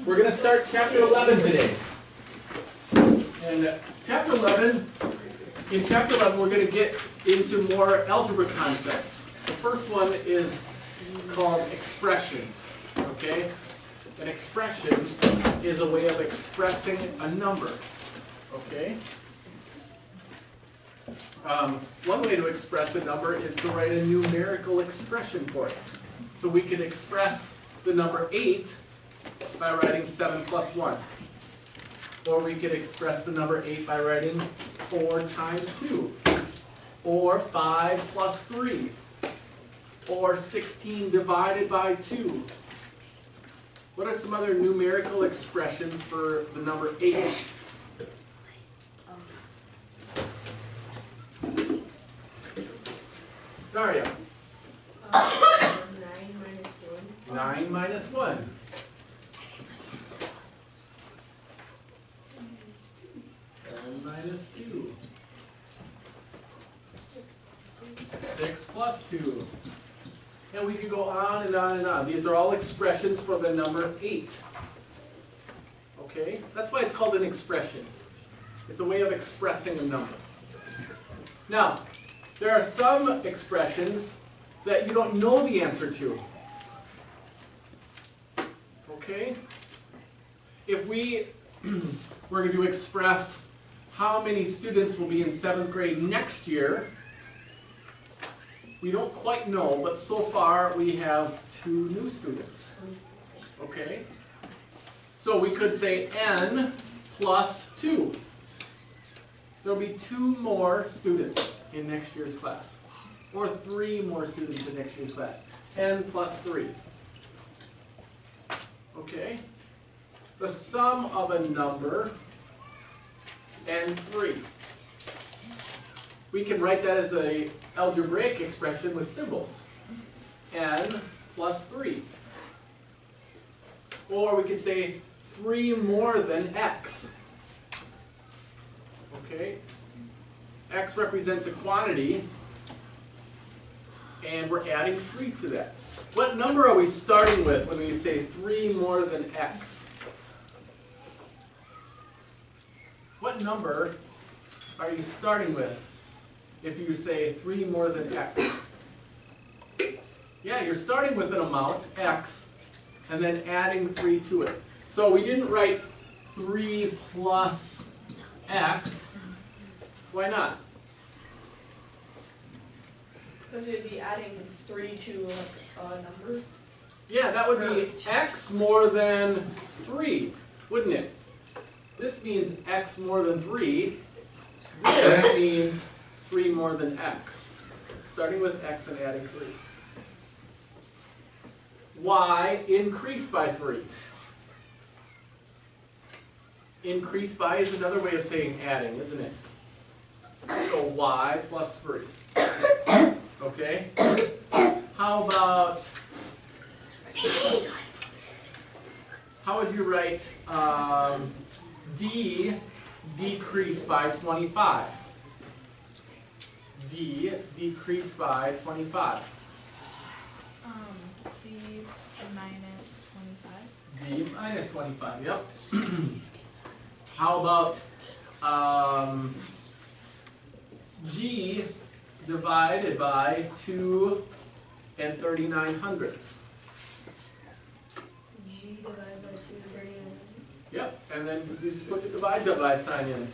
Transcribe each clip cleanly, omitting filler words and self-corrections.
We're going to start chapter 11 today. And chapter 11, in chapter 11 we're going to get into more algebra concepts. The first one is called expressions, okay? An expression is a way of expressing a number, okay? One way to express a number is to write a numerical expression for it. So we can express the number 8 by writing 7 plus 1. Or we could express the number 8 by writing 4 times 2. Or 5 plus 3. Or 16 divided by 2. What are some other numerical expressions for the number 8? Daria. 9 minus 1. 9 minus 1. 7 minus 2. 6 plus 2. And we could go on and on and on. These are all expressions for the number 8. Okay? That's why it's called an expression. It's a way of expressing a number. Now, there are some expressions that you don't know the answer to. Okay? If we were going to express how many students will be in 7th grade next year, we don't quite know, but so far we have 2 new students. Okay? So we could say n plus 2. There will be 2 more students in next year's class. Or 3 more students in next year's class. N plus 3. Okay? The sum of a number and 3. We can write that as an algebraic expression with symbols. N plus 3. Or we could say 3 more than x. Okay? X represents a quantity, and we're adding 3 to that. What number are we starting with when we say 3 more than x? What number are you starting with if you say 3 more than x? Yeah, you're starting with an amount, x, and then adding 3 to it. So we didn't write 3 plus x. Why not? Because you'd be adding 3 to a number. Yeah, that would be x more than 3, wouldn't it? This means x more than 3. This means 3 more than x. Starting with x and adding 3. Y increased by 3. Increased by is another way of saying adding, isn't it? So y plus 3. Okay? How about, how would you write D decreased by 25? D decreased by 25. D minus 25. D minus 25, yep. How about G divided by 2 and 39/100ths. G divided by 2 and 39. Yep, and then you just put the divide sign in.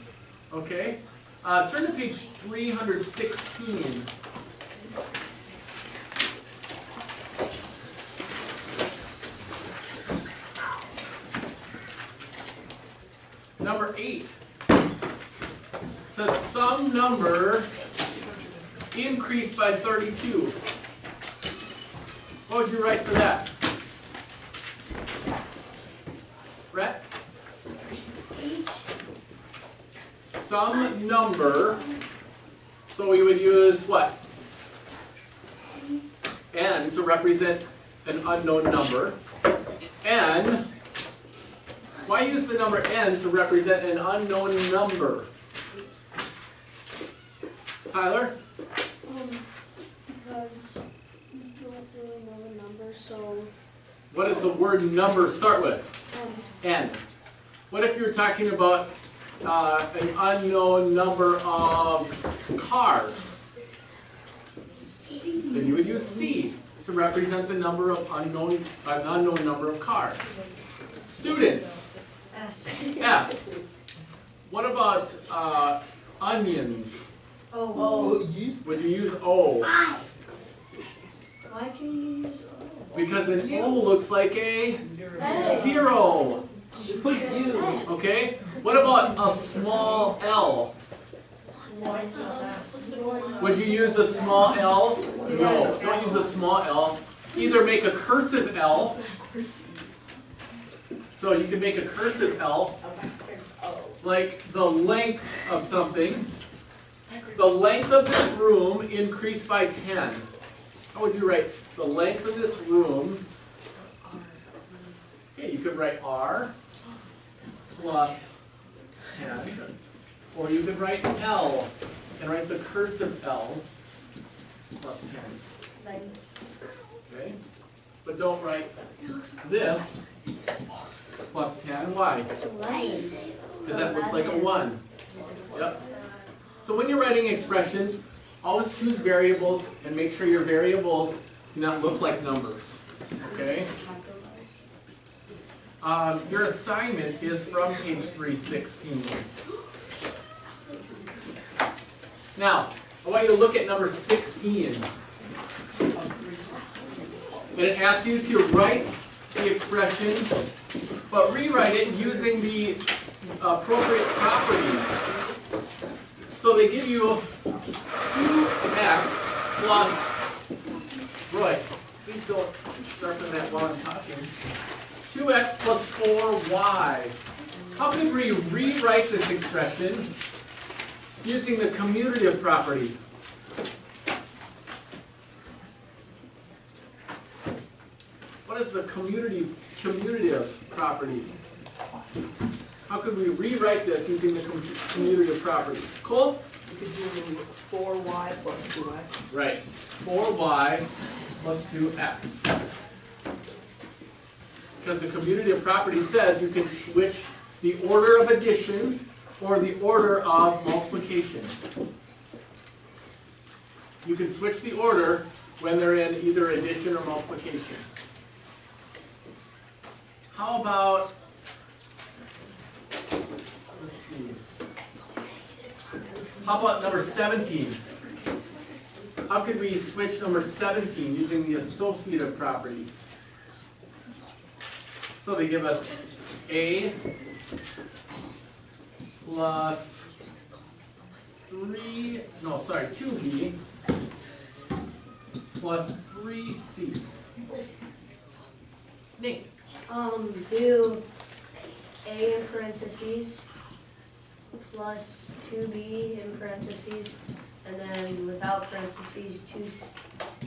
Okay? Turn to page 316. Number 8 says some number increased by 32. What would you write for that? Rhett? Some number, so we would use what? N to represent an unknown number. And why use the number n to represent an unknown number? Tyler? Because you don't really know the number, so What does the word number start with? n. What if you're talking about an unknown number of cars? Then you would use C to represent the number of an unknown number of cars. Students, S. What about onions? Oh. Would you use O? Why can you use O? Because an O looks like a 0. Okay? What about a small L? Would you use a small L? No, don't use a small L. Either make a cursive L. So you can make a cursive L, like the length of something. The length of this room increased by 10. How would you write the length of this room? Okay, you could write R plus 10. Or you could write L and write the cursive L plus 10. Okay? But don't write this plus 10. Why? Because that looks like a 1. Yep. So when you're writing expressions, always choose variables and make sure your variables do not look like numbers. Okay? Your assignment is from page 316. Now, I want you to look at number 16. And it asks you to write the expression, but rewrite it using the appropriate properties. So they give you 2x plus, Roy, please don't sharpen that while I'm talking. 2x plus 4y. How can we rewrite this expression using the commutative property? What is the commutative property? How could we rewrite this using the commutative property? Cole? You could do 4y plus 2x. Right. 4y plus 2x. Because the commutative property says you can switch the order of addition or the order of multiplication. You can switch the order when they're in either addition or multiplication. How about, let's see, how about number 17? How could we switch number 17 using the associative property? So they give us A plus 2B plus 3C. Nate. Do A in parentheses plus 2B in parentheses, and then without parentheses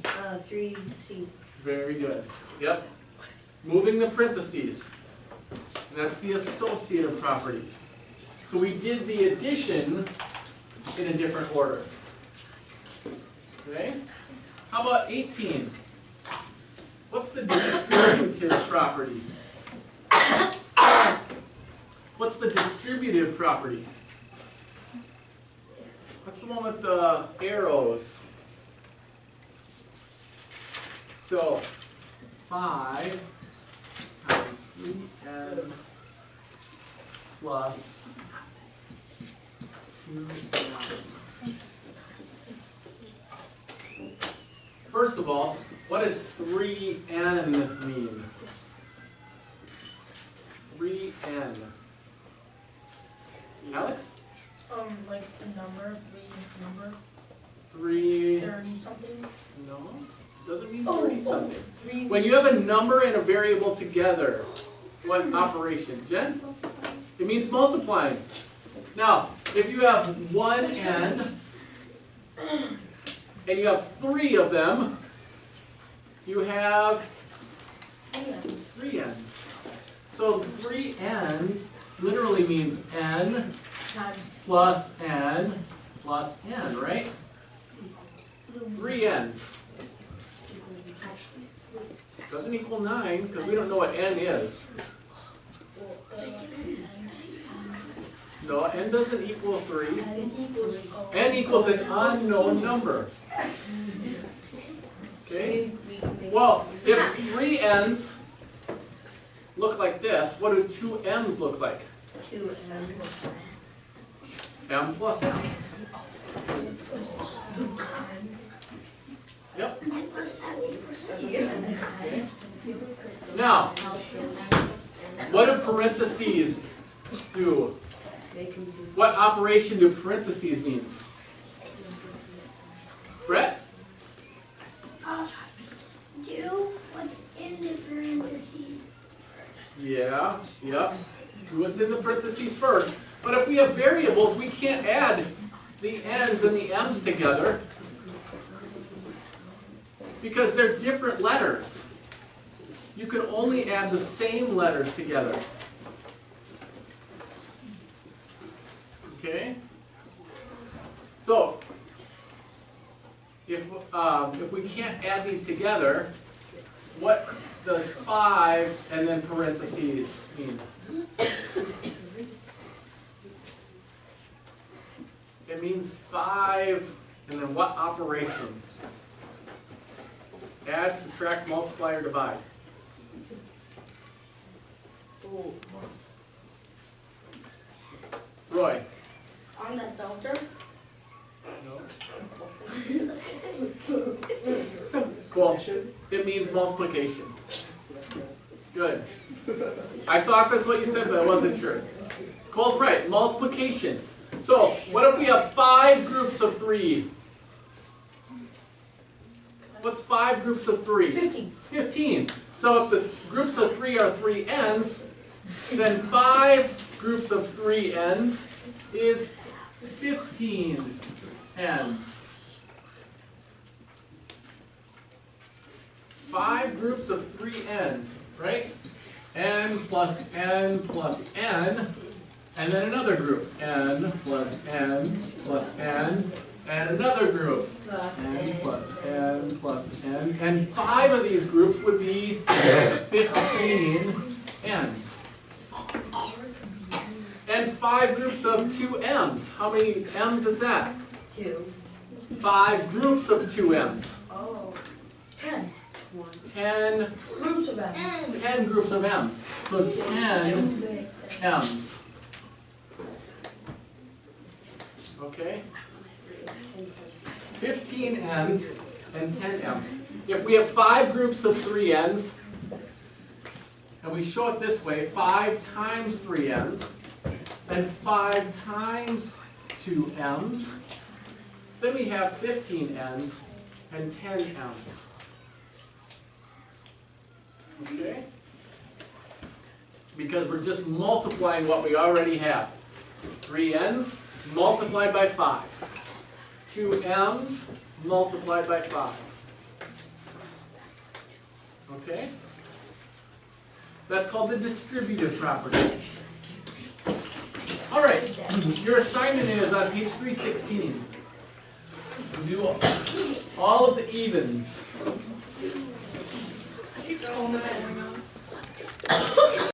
3C. Very good. Yep. Moving the parentheses. And that's the associative property. So we did the addition in a different order. Okay? How about 18? What's the distributive property? What's the distributive property? That's the one with the arrows. So 5 times 3n plus 2n. First of all, what does 3n mean? 3n. Alex? Like the number, 3. 30 something. No, doesn't mean 30 something. When you have a number and a variable together, what operation? Jen? It means multiplying. Now, if you have 1n and you have 3 of them, you have 3 n's. So 3 n's literally means n plus n plus n, right? 3 n's. Doesn't equal 9 because we don't know what n is. No, n doesn't equal 3. N equals. N equals an unknown number. Okay? Well, if 3 n's look like this, what do 2 m's look like? 2 M. M plus m. Yep. Now, what do parentheses do? What operation do parentheses mean? Brett? Do what's in the parentheses. Yeah, yep. Do what's in the parentheses first. But if we have variables, we can't add the n's and the m's together because they're different letters. You can only add the same letters together. Okay? So, if we can't add these together, what does 5 and then parentheses mean? It means 5 and then what operation? Add, subtract, multiply, or divide. Roy? On that filter? Cool. It means multiplication. Good. I thought that's what you said, but I wasn't sure. Cole's right. Multiplication. So, what if we have 5 groups of 3? What's 5 groups of 3? 15. 15. So if the groups of 3 are 3 n's, then 5 groups of 3 n's is 15 n's. 5 groups of 3 n's, right? N plus n plus n, and then another group. N plus n plus n, and another group. N plus n plus n. And 5 of these groups would be 15 n's. And 5 groups of 2 m's. How many m's is that? 2. 5 groups of 2 m's. Oh. 10. 10 Groups of M's. 10 groups of m's. So 10 m's. Okay? 15 n's and 10 m's. If we have 5 groups of 3 n's, and we show it this way, 5 times 3 n's, and 5 times 2 m's, then we have 15 n's and 10 m's. Okay? Because we're just multiplying what we already have. 3 n's multiplied by 5. 2 m's multiplied by 5. Okay? That's called the distributive property. All right, your assignment is on page 316. Do all of the evens.